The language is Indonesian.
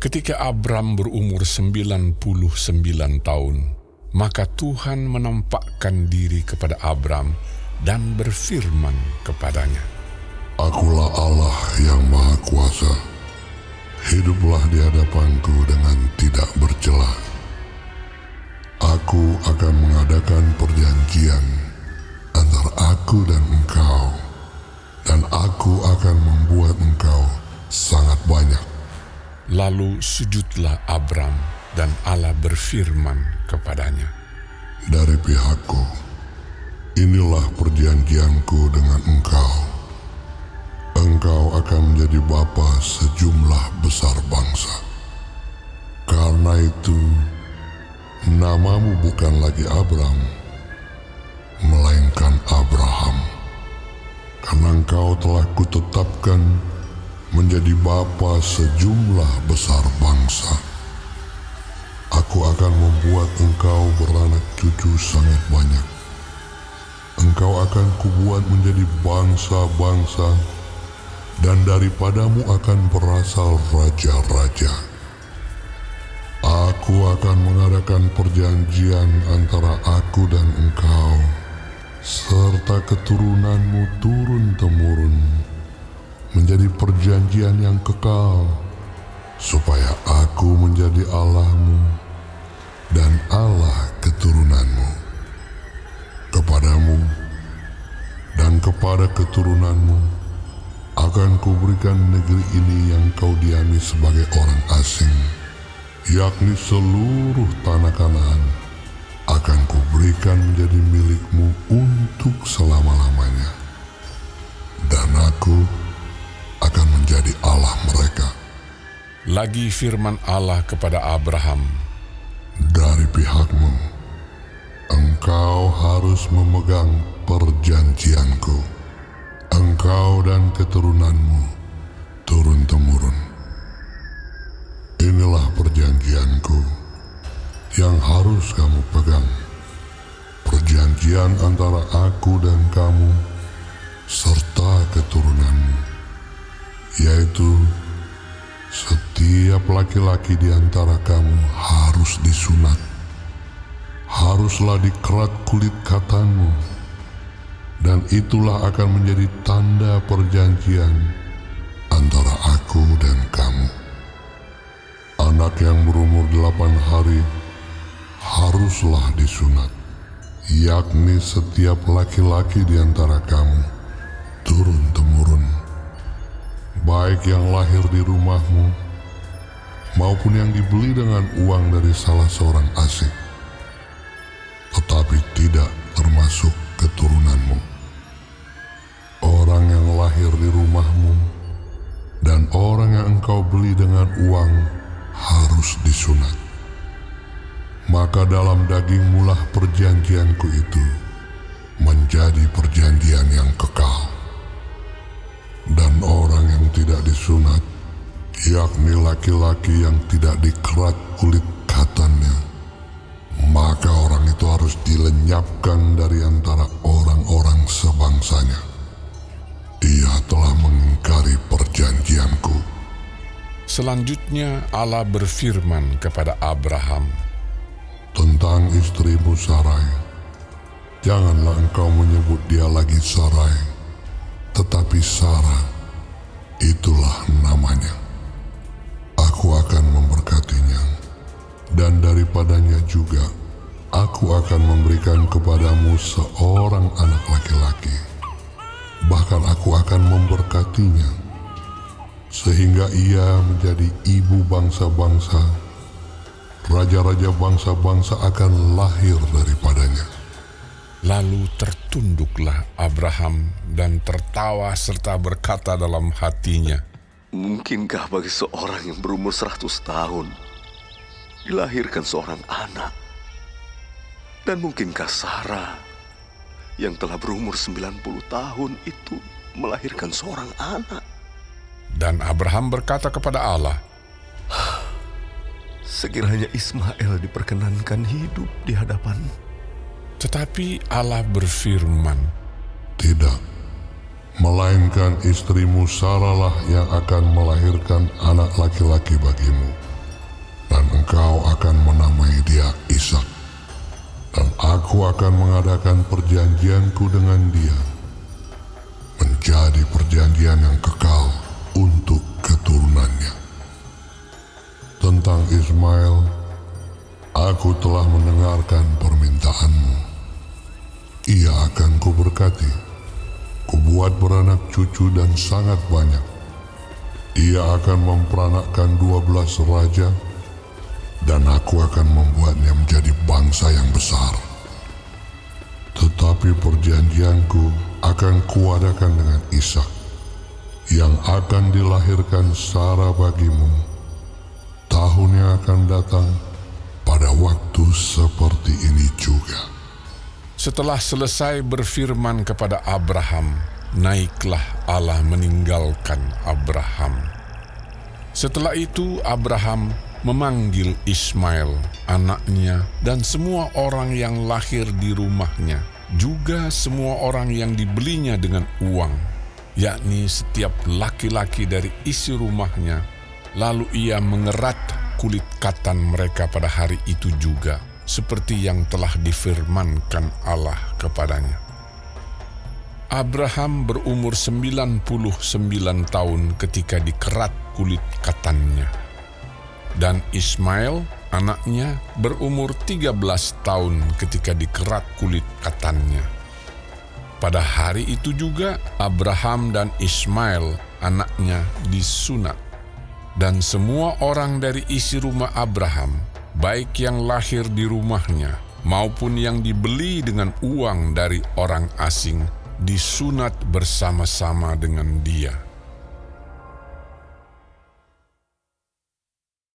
Ketika Abram berumur 99 tahun, maka Tuhan menampakkan diri kepada Abram dan berfirman kepadanya, Akulah Allah yang Maha Kuasa. Hiduplah di hadapanku dengan tidak bercela. Aku akan mengadakan perjanjian antara aku dan engkau, dan aku akan membuat engkau sangat banyak. Lalu sujudlah Abram, dan Allah berfirman kepadanya, Dari pihakku, inilah perjanjianku dengan engkau. Engkau akan menjadi bapa sejumlah besar bangsa. Karena itu, namamu bukan lagi Abram, melainkan Abraham. Karena engkau telah kutetapkan menjadi bapa sejumlah besar bangsa. Aku akan membuat engkau beranak cucu sangat banyak. Engkau akan kubuat menjadi bangsa-bangsa, dan daripadamu akan berasal raja-raja. Aku akan mengadakan perjanjian antara aku dan engkau, serta keturunanmu turun-temurun, menjadi perjanjian yang kekal, supaya aku menjadi Allahmu dan Allah keturunanmu. Kepadamu dan kepada keturunanmu akan kuberikan negeri ini yang kau diami sebagai orang asing, yakni seluruh tanah Kanaan akan kuberikan menjadi milikmu untuk selama-lamanya. Dan aku akan menjadi Allah mereka. Lagi firman Allah kepada Abraham, Dari pihakmu, engkau harus memegang perjanjianku, engkau dan keturunanmu turun-temurun. Inilah perjanjianku yang harus kamu pegang, perjanjian antara aku dan kamu serta keturunanmu, yaitu setiap laki-laki di antara kamu harus disunat, haruslah dikerat kulit katanmu, dan itulah akan menjadi tanda perjanjian antara aku dan kamu. Anak yang berumur 8 hari haruslah disunat, yakni setiap laki-laki di antara kamu turun-temurun, baik yang lahir di rumahmu maupun yang dibeli dengan uang dari salah seorang asing, tetapi tidak termasuk keturunanmu. Orang yang lahir di rumahmu dan orang yang engkau beli dengan uang harus disunat. Maka dalam dagingmulah perjanjianku itu menjadi perjanjian yang kekal. Dan orang yang tidak disunat, yakni laki-laki yang tidak dikerat kulit katannya, maka orang itu harus dilenyapkan dari antara orang-orang sebangsanya. Dia telah mengingkari perjanjianku. Selanjutnya Allah berfirman kepada Abraham, Tentang istrimu Sarai, janganlah engkau menyebut dia lagi Sarai, tetapi Sarah, itulah namanya. Aku akan memberkatinya, dan daripadanya juga aku akan memberikan kepadamu seorang anak laki-laki. Bahkan aku akan memberkatinya, sehingga ia menjadi ibu bangsa-bangsa. Raja-raja bangsa-bangsa akan lahir daripadanya. Lalu tertunduklah Abraham dan tertawa serta berkata dalam hatinya, Mungkinkah bagi seorang yang berumur 100 tahun dilahirkan seorang anak? Dan mungkinkah Sarah yang telah berumur 90 tahun itu melahirkan seorang anak? Dan Abraham berkata kepada Allah, Sekiranya Ismail diperkenankan hidup di hadapan-Mu. tetapi Allah berfirman, Tidak, melainkan istrimu Sarahlah yang akan melahirkan anak laki-laki bagimu. engkau akan menamai dia Ishak, dan aku akan mengadakan perjanjianku dengan dia, menjadi perjanjian yang kekal untuk keturunannya. Tentang Ismail, aku telah mendengarkan permintaanmu. Ia akan kuberkati, kubuat beranak cucu dan sangat banyak. Ia akan memperanakkan 12 raja, dan aku akan membuatnya menjadi bangsa yang besar. Tetapi perjanjianku akan kuadakan dengan Ishak, yang akan dilahirkan Sarah bagimu tahun yang akan datang pada waktu seperti ini juga. Setelah selesai berfirman kepada Abraham, naiklah Allah meninggalkan Abraham. Setelah itu Abraham memanggil Ismail, anaknya, dan semua orang yang lahir di rumahnya, juga semua orang yang dibelinya dengan uang, yakni setiap laki-laki dari isi rumahnya. Lalu ia mengerat kulit katan mereka pada hari itu juga, seperti yang telah difirmankan Allah kepadanya. Abraham berumur 99 tahun ketika dikerat kulit katannya. Dan Ismail, anaknya, berumur 13 tahun ketika dikerat kulit katannya. Pada hari itu juga Abraham dan Ismail, anaknya, disunat. Dan semua orang dari isi rumah Abraham, baik yang lahir di rumahnya maupun yang dibeli dengan uang dari orang asing, disunat bersama-sama dengan dia.